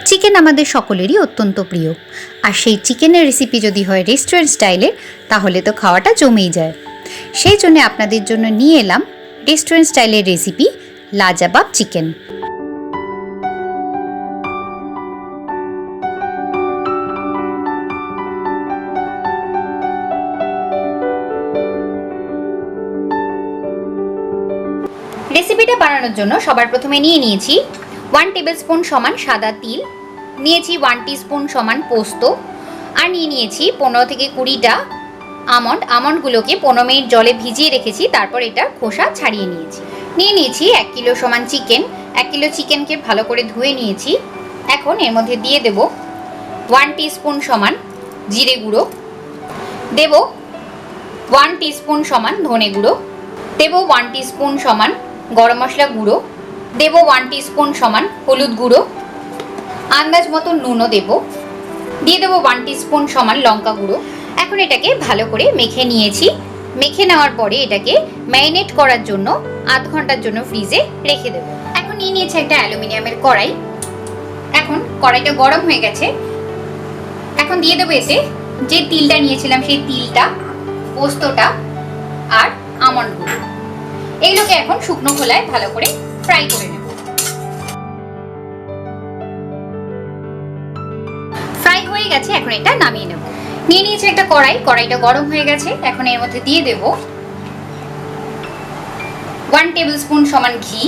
Chicken আমাদের সকলেরই অত্যন্ত প্রিয়, আর সেই চিকেনের রেসিপি যদি হয় রেস্টুরেন্ট স্টাইলের তাহলে তো খাওয়াটা জমেই যায়। সেই জন্য আপনাদের জন্য নিয়ে এলাম রেস্টুরেন্ট স্টাইলের রেসিপি লাজাবাব চিকেন। রেসিপিটা বানানোর জন্য সবার প্রথমে নিয়ে নিয়েছি 1 টেবিলস্পুন সমান সাদা তিল, নিয়েছি 1 টিস্পুন সমান পোস্ত, আর নিয়েছি 15 থেকে 20টা আমন্ডগুলোকে 15 মিনিট জলে ভিজিয়ে রেখেছি, তারপর এটা খোসা ছাড়িয়ে নিয়েছি 1 কিলো সমান চিকেন। 1 কিলো চিকেনকে ভালো করে ধুয়ে নিয়েছি। এখন এর মধ্যে দিয়ে দেব 1 টিস্পুন সমান জিরে গুঁড়ো, দেব 1 টিস্পুন সমান ধনে গুঁড়ো, দেব 1 টিস্পুন সমান গরম মশলা গুঁড়ো, দেব 1 টিস্পুন সমান হলুদ গুঁড়ো, আন্দাজ মতো নুনও দেব, দিয়ে দেবো 1 টিস্পুন সমান লঙ্কা গুঁড়ো। এখন এটাকে ভালো করে মেখে নিয়েছি। মেখে নেওয়ার পরে এটাকে ম্যারিনেট করার জন্য আধ ঘন্টার জন্য ফ্রিজে রেখে দেব। এখন নিয়ে নিয়েছি একটা অ্যালুমিনিয়ামের কড়াই। এখন কড়াইটা গরম হয়ে গেছে। এখন দিয়ে দেবো এতে যে তিলটা নিয়েছিলাম সেই তিলটা, পোস্তটা আর আমন্ডগুলো। এইগুলোকে এখন শুকনো খোলায় ভালো করে ফ্রাই করে নেব। ফ্রাই হয়ে গেছে, এখন এটা নামিয়ে নেব। নিয়ে নিয়েছি একটা কড়াইটা গরম হয়ে গেছে। এখন এর মধ্যে দিয়ে দেব 1 টেবিলস্পুন সমান ঘি,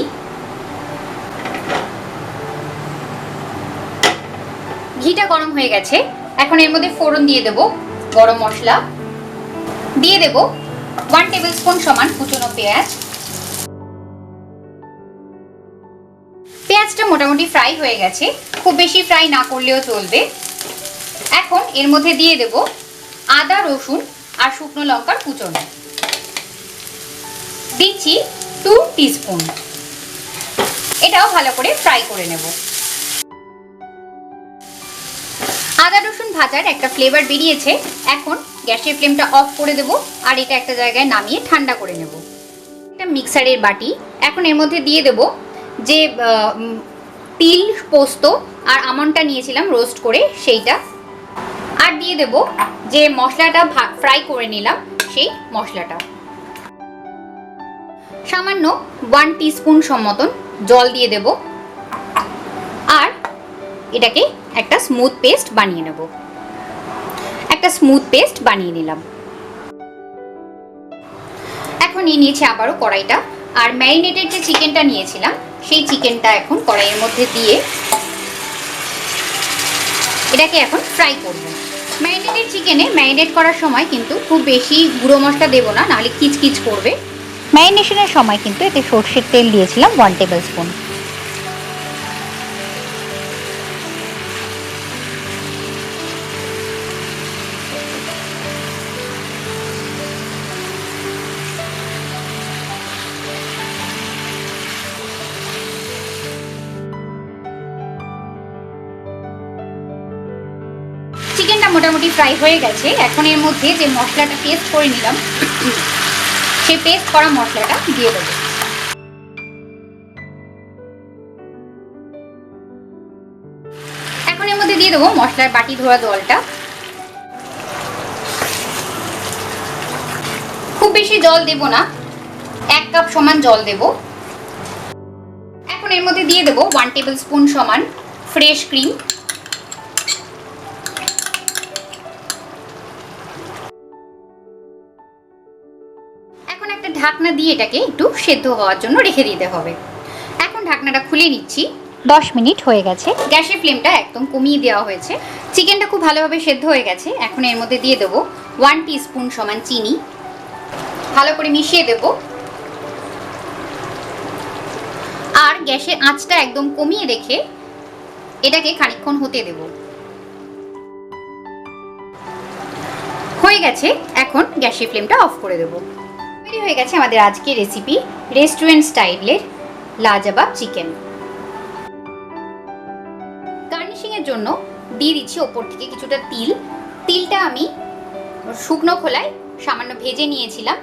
ঘিটা গরম হয়ে গেছে। এখন এর মধ্যে ফোড়ন দিয়ে দেব গরম মশলা, দিয়ে দেব 1 টেবিলস্পুন সমান কুচনো পেঁয়াজ। পেঁয়াজটা মোটামুটি ফ্রাই হয়ে গেছে, খুব বেশি ফ্রাই না করলেও চলবে। এখন এর মধ্যে দিয়ে দেব আদা, রসুন আর শুকনো লঙ্কার কুচনো, দিচ্ছি 2 টিস্পুন। এটাও ভালো করে ফ্রাই করে নেব। আদা রসুন ভাজার একটা ফ্লেভার বেরিয়েছে। এখন গ্যাসের ফ্লেমটা অফ করে দেব আর এটা একটা জায়গায় নামিয়ে ঠান্ডা করে নেব। একটা মিক্সারের বাটি, এখন এর মধ্যে দিয়ে দেব যে তিল, পোস্ত আর আমন্ডটা নিয়েছিলাম রোস্ট করে সেইটা, আর দিয়ে দেব যে মশলাটা ফ্রাই করে নিলাম সেই মশলাটা। সামান্য 1 টিস্পুন মতন জল দিয়ে দেব আর এটাকে একটা স্মুথ পেস্ট বানিয়ে নেব। একটা স্মুথ পেস্ট বানিয়ে নিলাম। এখন নিয়ে নিয়েছি আবারও কড়াইটা, আর ম্যারিনেটেড যে চিকেনটা নিয়েছিলাম সেই চিকেনটা এখন কড়াইয়ের মধ্যে দিয়ে এটাকে এখন ফ্রাই করব। ম্যারিনেটেড চিকেনে ম্যারিনেট করার সময় কিন্তু খুব বেশি গুঁড়ো মশলা দেবো না, নাহলে কিচকিচ করবে। ম্যারিনেশনের সময় কিন্তু এতে সরষের তেল দিয়েছিলাম 1 টেবিলস্পুন। চিকেনটা মোটামুটি ফ্রাই হয়ে গেছে। এখন এর মধ্যে যে মশলাটা পেস্ট করে নিলাম সেই পেস্ট করা মশলাটা দিয়ে দেবো। এখন এর মধ্যে দিয়ে দেবো মশলার বাটি ধোয়া জলটা। খুব বেশি জল দেব না, 1 কাপ সমান জল দেব। এখন এর মধ্যে দিয়ে দেবো 1 টেবিলস্পুন সমান ফ্রেশ ক্রিম। ঢাকনা দিয়ে এটাকে একটু সেদ্ধ হওয়ার জন্য রেখে দিতে হবে। এখন ঢাকনাটা খুলে নিচ্ছি। 10 মিনিট হয়ে গেছে। গ্যাসের ফ্লেমটা একদম কমিয়ে দেওয়া হয়েছে। চিকেনটা খুব ভালোভাবে সেদ্ধ হয়ে গেছে। এখন এর মধ্যে দিয়ে দেবো 1 টিস্পুন সমান চিনি, ভালো করে মিশিয়ে দেব আর গ্যাসের আঁচটা একদম কমিয়ে রেখে এটাকে খানিকক্ষণ হতে দেব। হয়ে গেছে, এখন গ্যাসের ফ্লেমটা অফ করে দেব। হয়ে গেছে আমাদের আজকের রেসিপি রেস্টুরেন্ট স্টাইলের লাজাবাব চিকেন। গার্নিশিং এর জন্য দিয়ে দিচ্ছি ওপর থেকে কিছুটা তিল। তিলটা আমি শুকনো খোলায় সামান্য ভেজে নিয়েছিলাম।